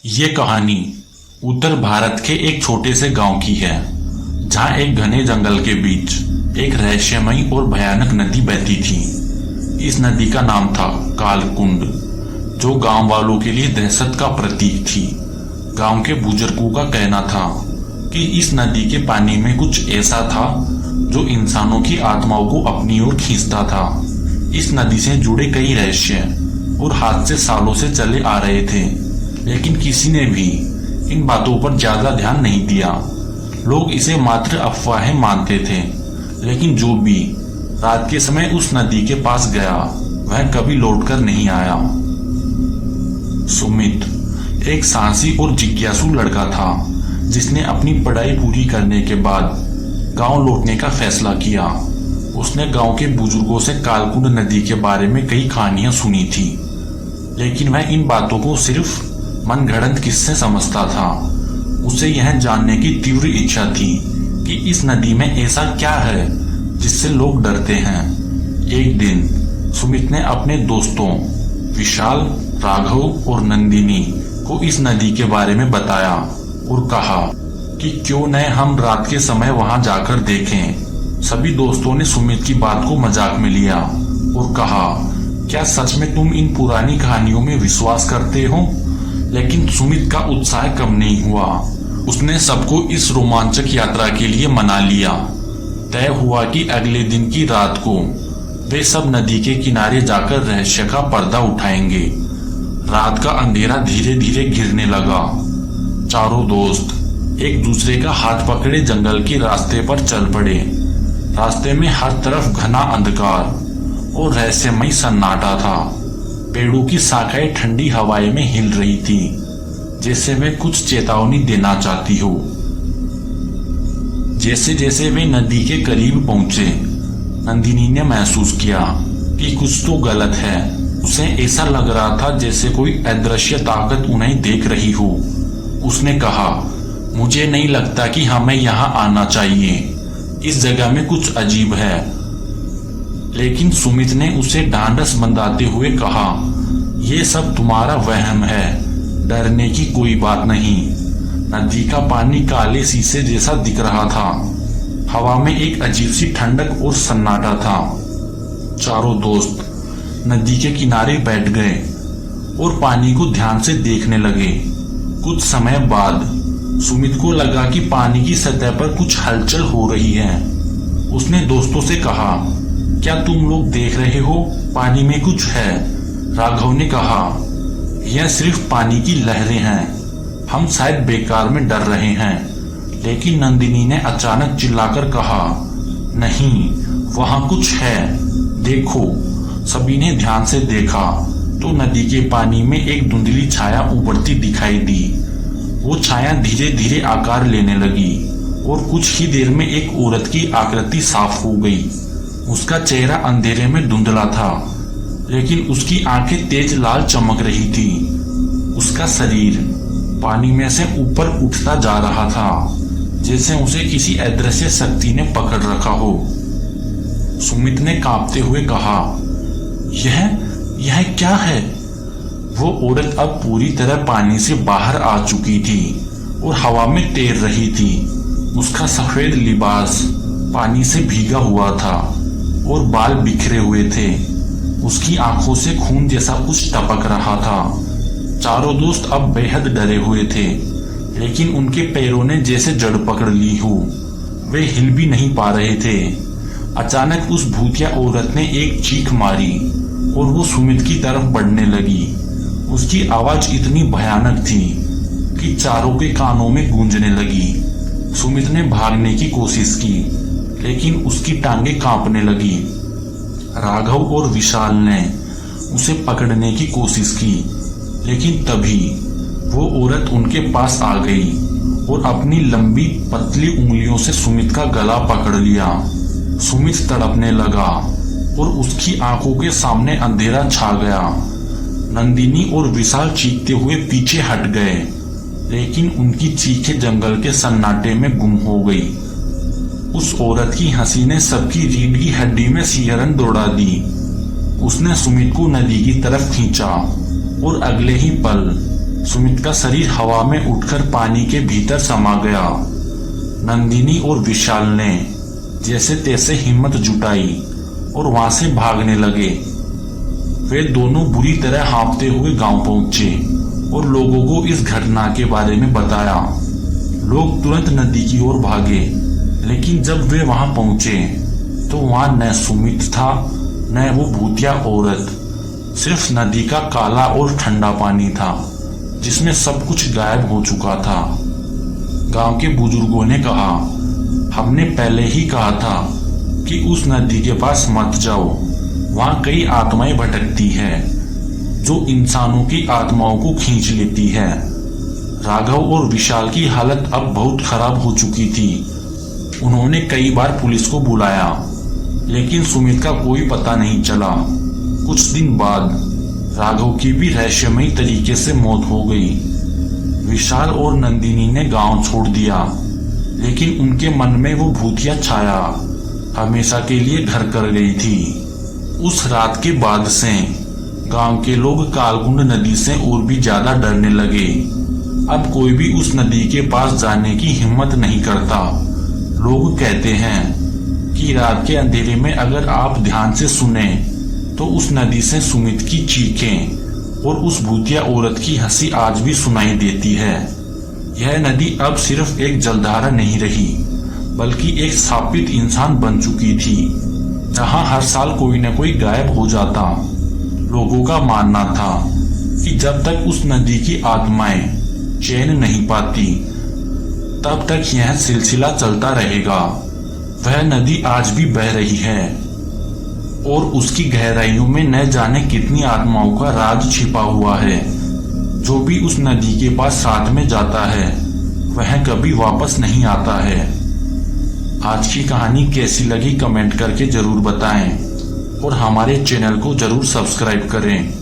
ये कहानी उत्तर भारत के एक छोटे से गांव की है, जहां एक घने जंगल के बीच एक रहस्यमयी और भयानक नदी बहती थी। इस नदी का नाम था कालकुंड, जो गांव वालों के लिए दहशत का प्रतीक थी। गांव के बुजुर्गों का कहना था कि इस नदी के पानी में कुछ ऐसा था जो इंसानों की आत्माओं को अपनी ओर खींचता था। इस नदी से जुड़े कई रहस्य और हादसे सालों से चले आ रहे थे, लेकिन किसी ने भी इन बातों पर ज्यादा ध्यान नहीं दिया। लोग इसे मात्र अफवाहें मानते थे, लेकिन जो भी रात के समय उस नदी के पास गया वह कभी लौटकर नहीं आया। सुमित एक साहसी और जिज्ञासु लड़का था, जिसने अपनी पढ़ाई पूरी करने के बाद गांव लौटने का फैसला किया। उसने गांव के बुजुर्गों से कालकुंड नदी के बारे में कई कहानियां सुनी थी, लेकिन वह इन बातों को सिर्फ मनगढ़ंत किस्से समझता था। उसे यह जानने की तीव्र इच्छा थी कि इस नदी में ऐसा क्या है जिससे लोग डरते हैं। एक दिन सुमित ने अपने दोस्तों विशाल, राघव और नंदिनी को इस नदी के बारे में बताया और कहा कि क्यों न हम रात के समय वहां जाकर देखें। सभी दोस्तों ने सुमित की बात को मजाक में लिया और कहा, क्या सच में तुम इन पुरानी कहानियों में विश्वास करते हो? लेकिन सुमित का उत्साह कम नहीं हुआ। उसने सबको इस रोमांचक यात्रा के लिए मना लिया। तय हुआ कि अगले दिन की रात को वे सब नदी के किनारे जाकर रहस्य का पर्दा उठाएंगे। रात का अंधेरा धीरे धीरे घिरने लगा। चारों दोस्त एक दूसरे का हाथ पकड़े जंगल के रास्ते पर चल पड़े। रास्ते में हर तरफ घना अंधकार और रहस्यमयी सन्नाटा था। पेड़ों की शाखाएं ठंडी हवाएं में हिल रही थी, जैसे वे कुछ चेतावनी देना चाहती हो। जैसे जैसे वे नदी के करीब पहुंचे, नंदिनी ने महसूस किया कि कुछ तो गलत है। उसे ऐसा लग रहा था जैसे कोई अदृश्य ताकत उन्हें देख रही हो। उसने कहा, मुझे नहीं लगता कि हमें यहाँ आना चाहिए। इस जगह में कुछ अजीब है। लेकिन सुमित ने उसे ढांढस बंधाते हुए कहा, यह सब तुम्हारा वहम है, डरने की कोई बात नहीं। नदी का पानी काले शीशे जैसा दिख रहा था। हवा में एक अजीब सी ठंडक और सन्नाटा था। चारों दोस्त नदी के किनारे बैठ गए और पानी को ध्यान से देखने लगे। कुछ समय बाद सुमित को लगा कि पानी की सतह पर कुछ हलचल हो रही है। उसने दोस्तों से कहा, क्या तुम लोग देख रहे हो? पानी में कुछ है। राघव ने कहा, यह सिर्फ पानी की लहरें हैं, हम शायद बेकार में डर रहे हैं। लेकिन नंदिनी ने अचानक चिल्लाकर कहा, नहीं, वहां कुछ है, देखो। सभी ने ध्यान से देखा तो नदी के पानी में एक धुंधली छाया उभरती दिखाई दी। वो छाया धीरे धीरे आकार लेने लगी और कुछ ही देर में एक औरत की आकृति साफ हो गई। उसका चेहरा अंधेरे में धुंधला था, लेकिन उसकी आंखें तेज लाल चमक रही थी। उसका शरीर पानी में से ऊपर उठता जा रहा था, जैसे उसे किसी अदृश्य शक्ति ने पकड़ रखा हो। सुमित ने कांपते हुए कहा, यह क्या है? वो औरत अब पूरी तरह पानी से बाहर आ चुकी थी और हवा में तैर रही थी। उसका सफेद लिबास पानी से भीगा हुआ था और बाल बिखरे हुए थे। उसकी आंखों से खून जैसा कुछ टपक रहा था। चारों दोस्त अब बेहद डरे हुए थे, लेकिन उनके पैरों ने जैसे जड़ पकड़ ली हो। वे हिल भी नहीं पा रहे थे। अचानक उस भूतिया औरत ने एक चीख मारी और वो सुमित की तरफ बढ़ने लगी। उसकी आवाज इतनी भयानक थी कि चारों के कानों में गूंजने लगी। सुमित ने भागने की कोशिश की, लेकिन उसकी टांगें कांपने लगी। राघव और विशाल ने उसे पकड़ने की कोशिश की, लेकिन तभी वो औरत उनके पास आ गई और अपनी लंबी पतली उंगलियों से सुमित का गला पकड़ लिया। सुमित तड़पने लगा और उसकी आंखों के सामने अंधेरा छा गया। नंदिनी और विशाल चीखते हुए पीछे हट गए, लेकिन उनकी चीखें जंगल के सन्नाटे में गुम हो गई। उस औरत की हंसी ने सबकी रीढ़ की हड्डी में सिहरन दौड़ा दी। उसने सुमित को नदी की तरफ खींचा और अगले ही पल सुमित का शरीर हवा में उठकर पानी के भीतर समा गया। नंदिनी और विशाल ने जैसे तैसे हिम्मत जुटाई और वहां से भागने लगे। वे दोनों बुरी तरह हाँफते हुए गांव पहुंचे और लोगों को इस घटना के बारे में बताया। लोग तुरंत नदी की ओर भागे, लेकिन जब वे वहां पहुंचे तो वहां न सुमित था न वो भूतिया औरत। सिर्फ नदी का काला और ठंडा पानी था जिसमें सब कुछ गायब हो चुका था। गांव के बुजुर्गों ने कहा, हमने पहले ही कहा था कि उस नदी के पास मत जाओ, वहां कई आत्माएं भटकती है जो इंसानों की आत्माओं को खींच लेती है। राघव और विशाल की हालत अब बहुत खराब हो चुकी थी। उन्होंने कई बार पुलिस को बुलाया, लेकिन सुमित का कोई पता नहीं चला। कुछ दिन बाद राघव की भी रहस्यमयी तरीके से मौत हो गई। विशाल और नंदिनी ने गांव छोड़ दिया, लेकिन उनके मन में वो भूतिया छाया हमेशा के लिए घर कर गई थी। उस रात के बाद से गांव के लोग कालकुंड नदी से और भी ज्यादा डरने लगे। अब कोई भी उस नदी के पास जाने की हिम्मत नहीं करता। लोग कहते हैं कि रात के अंधेरे में अगर आप ध्यान से सुने तो उस नदी से सुमित की चीखें और उस भूतिया औरत की हंसी आज भी सुनाई देती है। यह नदी अब सिर्फ एक जलधारा नहीं रही, बल्कि एक स्थापित इंसान बन चुकी थी, जहां हर साल कोई न कोई गायब हो जाता। लोगों का मानना था कि जब तक उस नदी की आत्माएं चैन नहीं पाती, तब तक यह सिलसिला चलता रहेगा। वह नदी आज भी बह रही है और उसकी गहराइयों में न जाने कितनी आत्माओं का राज छिपा हुआ है। जो भी उस नदी के पास साथ में जाता है वह कभी वापस नहीं आता है। आज की कहानी कैसी लगी कमेंट करके जरूर बताएं और हमारे चैनल को जरूर सब्सक्राइब करें।